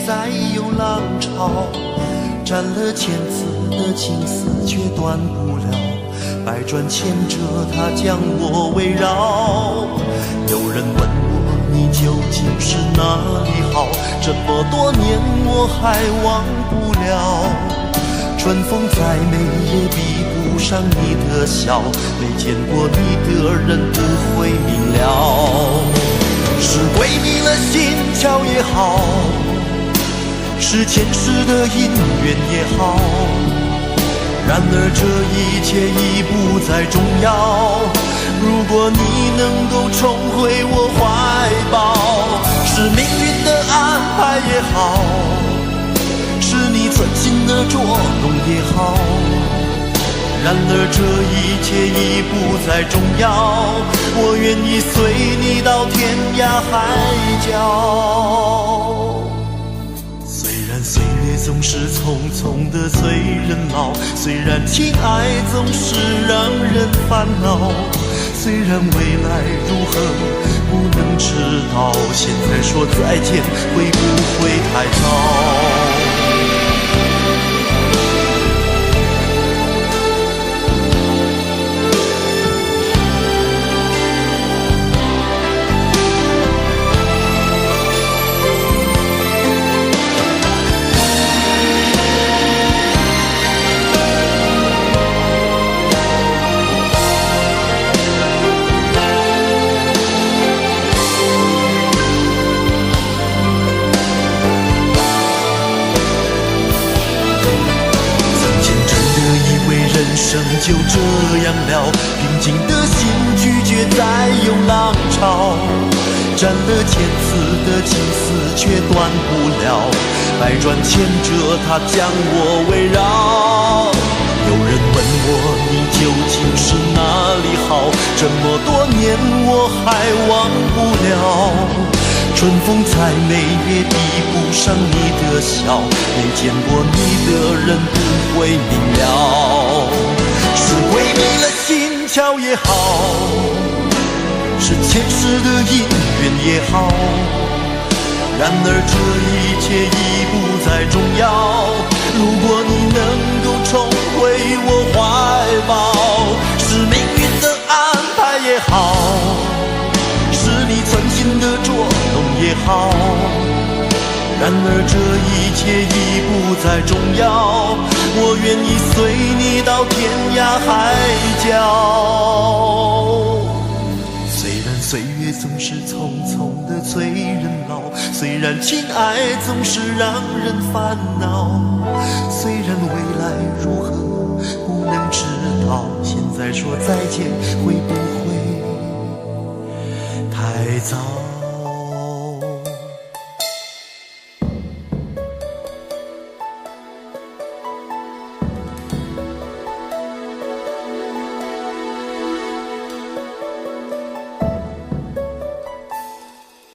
再有浪潮，斩了千次的情丝却断不了，百转千折它将我围绕。有人问我你究竟是哪里好，这么多年我还忘不了。春风再美也比不上你的笑，没见过你的人不会明了。是鬼迷了心窍也好，是前世的因缘也好，然而这一切已不再重要。如果你能够重回我怀抱，是命运的安排也好，是你存心的捉弄也好，然而这一切已不再重要。我愿意随你到天涯海角。虽然岁月总是匆匆的催人老，虽然情爱总是让人烦恼，虽然未来如何不能知道，现在说再见会不会太早？人生就这样了，平静的心拒绝再有浪潮，斩了千次的情丝却断不了，百转千折它将我围绕。有人问我你究竟是哪里好，这么多年我还忘不了。春风再美也比不上你的笑，没见过你的人不会明了。是鬼迷了心窍也好，是前世的因缘也好，然而这一切已不再重要。如果你能够重回我怀抱，是命运的安排也好，是你存心的捉弄也好，然而这一切已不再重要。我愿意随你到天涯海角。虽然岁月总是匆匆的催人老，虽然情爱总是让人烦恼，虽然未来如何不能知道，现在说再见会不会太早？